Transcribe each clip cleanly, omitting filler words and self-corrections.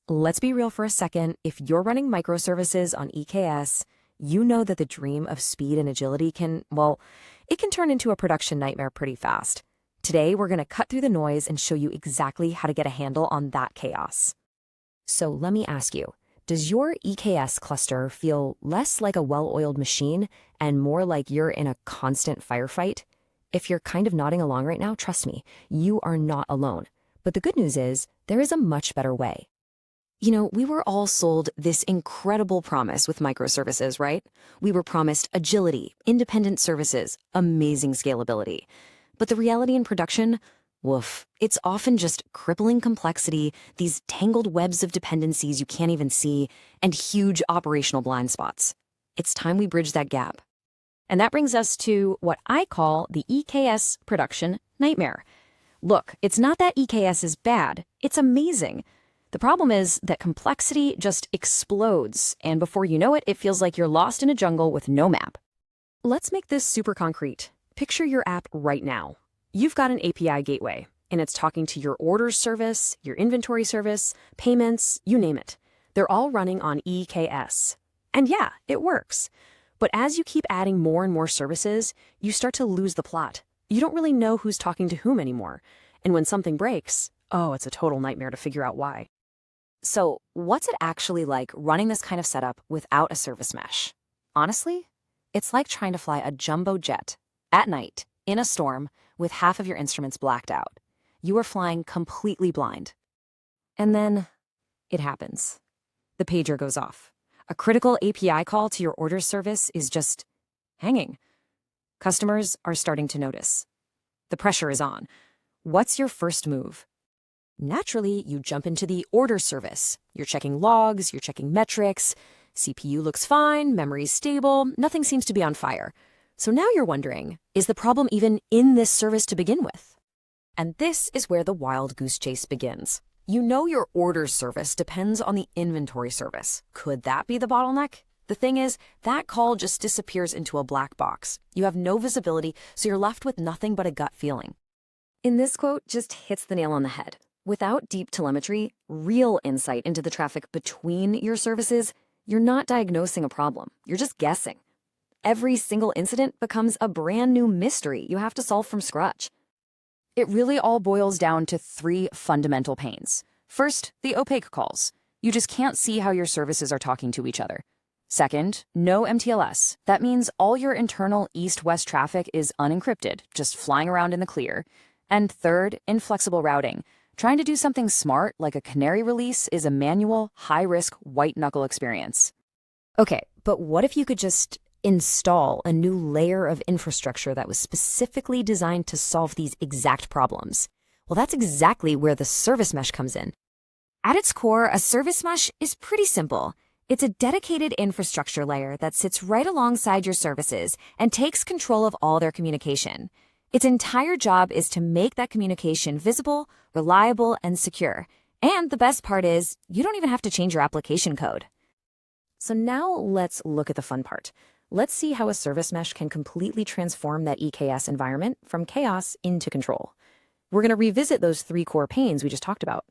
Let's be real for a second. If you're running microservices on EKS, you know that the dream of speed and agility it can turn into a production nightmare pretty fast. Today, we're going to cut through the noise and show you exactly how to get a handle on that chaos. So let me ask you, does your EKS cluster feel less like a well-oiled machine and more like you're in a constant firefight? If you're kind of nodding along right now, trust me, you are not alone. But the good news is, there is a much better way. You know, we were all sold this incredible promise with microservices, right? We were promised agility, independent services, amazing scalability. But the reality in production, woof, it's often just crippling complexity, these tangled webs of dependencies you can't even see, and huge operational blind spots. It's time we bridge that gap. And that brings us to what I call the EKS production nightmare. Look, it's not that EKS is bad, it's amazing. The problem is that complexity just explodes, and before you know it, it feels like you're lost in a jungle with no map. Let's make this super concrete. Picture your app right now. You've got an API gateway, and it's talking to your orders service, your inventory service, payments, you name it. They're all running on EKS. And yeah, it works. But as you keep adding more and more services, you start to lose the plot. You don't really know who's talking to whom anymore. And when something breaks, it's a total nightmare to figure out why. So what's it actually like running this kind of setup without a service mesh? Honestly, it's like trying to fly a jumbo jet at night in a storm with half of your instruments blacked out. You are flying completely blind. And then it happens. The pager goes off. A critical API call to your orders service is just hanging. Customers are starting to notice. The pressure is on. What's your first move? Naturally, you jump into the order service. You're checking logs, you're checking metrics. CPU looks fine, memory's stable, nothing seems to be on fire. So now you're wondering, is the problem even in this service to begin with? And this is where the wild goose chase begins. You know your order service depends on the inventory service. Could that be the bottleneck? The thing is, that call just disappears into a black box. You have no visibility, so you're left with nothing but a gut feeling. In this quote just hits the nail on the head. Without deep telemetry, real insight into the traffic between your services, you're not diagnosing a problem. You're just guessing. Every single incident becomes a brand new mystery you have to solve from scratch. It really all boils down to three fundamental pains. First, the opaque calls. You just can't see how your services are talking to each other. Second, no MTLS. That means all your internal east-west traffic is unencrypted, just flying around in the clear. And third, inflexible routing. Trying to do something smart, like a canary release, is a manual, high-risk, white-knuckle experience. Okay, but what if you could just install a new layer of infrastructure that was specifically designed to solve these exact problems? Well, that's exactly where the service mesh comes in. At its core, a service mesh is pretty simple. It's a dedicated infrastructure layer that sits right alongside your services and takes control of all their communication. Its entire job is to make that communication visible, reliable, and secure. And the best part is, you don't even have to change your application code. So now let's look at the fun part. Let's see how a service mesh can completely transform that EKS environment from chaos into control. We're going to revisit those three core pains we just talked about.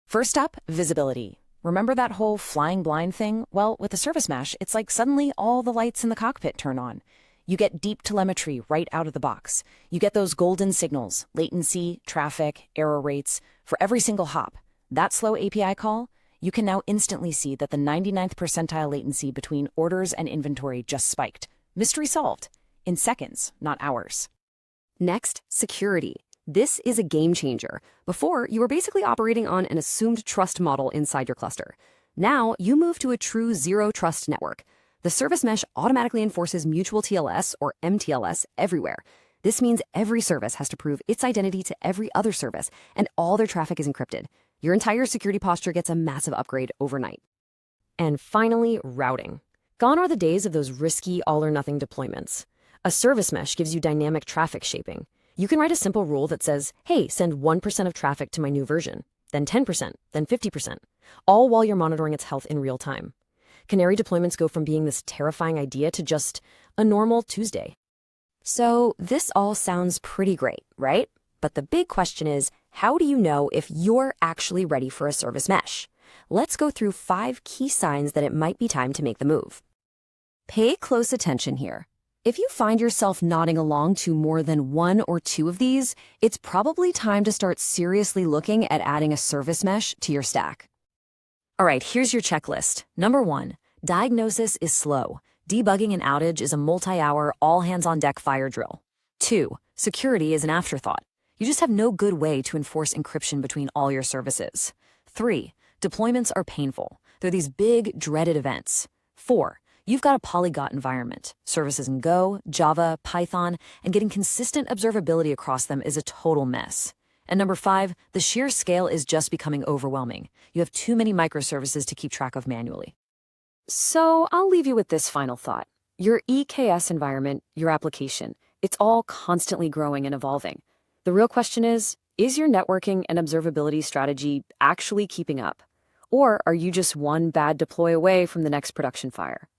First up, visibility. Remember that whole flying blind thing? Well, with a service mesh, it's like suddenly all the lights in the cockpit turn on. You get deep telemetry right out of the box. You get those golden signals, latency, traffic, error rates, for every single hop. That slow API call, you can now instantly see that the 99th percentile latency between orders and inventory just spiked. Mystery solved. In seconds, not hours. Next, security. This is a game changer. Before, you were basically operating on an assumed trust model inside your cluster. Now, you move to a true zero-trust network. The service mesh automatically enforces mutual TLS or MTLS everywhere. This means every service has to prove its identity to every other service, and all their traffic is encrypted. Your entire security posture gets a massive upgrade overnight. And finally, routing. Gone are the days of those risky all-or-nothing deployments. A service mesh gives you dynamic traffic shaping. You can write a simple rule that says, hey, send 1% of traffic to my new version, then 10%, then 50%, all while you're monitoring its health in real time. Canary deployments go from being this terrifying idea to just a normal Tuesday. So this all sounds pretty great, right? But the big question is, how do you know if you're actually ready for a service mesh? Let's go through 5 key signs that it might be time to make the move. Pay close attention here. If you find yourself nodding along to more than 1 or 2 of these, it's probably time to start seriously looking at adding a service mesh to your stack. All right, here's your checklist. Number 1, diagnosis is slow. Debugging an outage is a multi-hour, all-hands-on-deck fire drill. 2, security is an afterthought. You just have no good way to enforce encryption between all your services. 3, deployments are painful. They're these big, dreaded events. 4, you've got a polyglot environment. Services in Go, Java, Python, and getting consistent observability across them is a total mess. And number 5, the sheer scale is just becoming overwhelming. You have too many microservices to keep track of manually. So I'll leave you with this final thought. Your EKS environment, your application, it's all constantly growing and evolving. The real question is your networking and observability strategy actually keeping up? Or are you just one bad deploy away from the next production fire?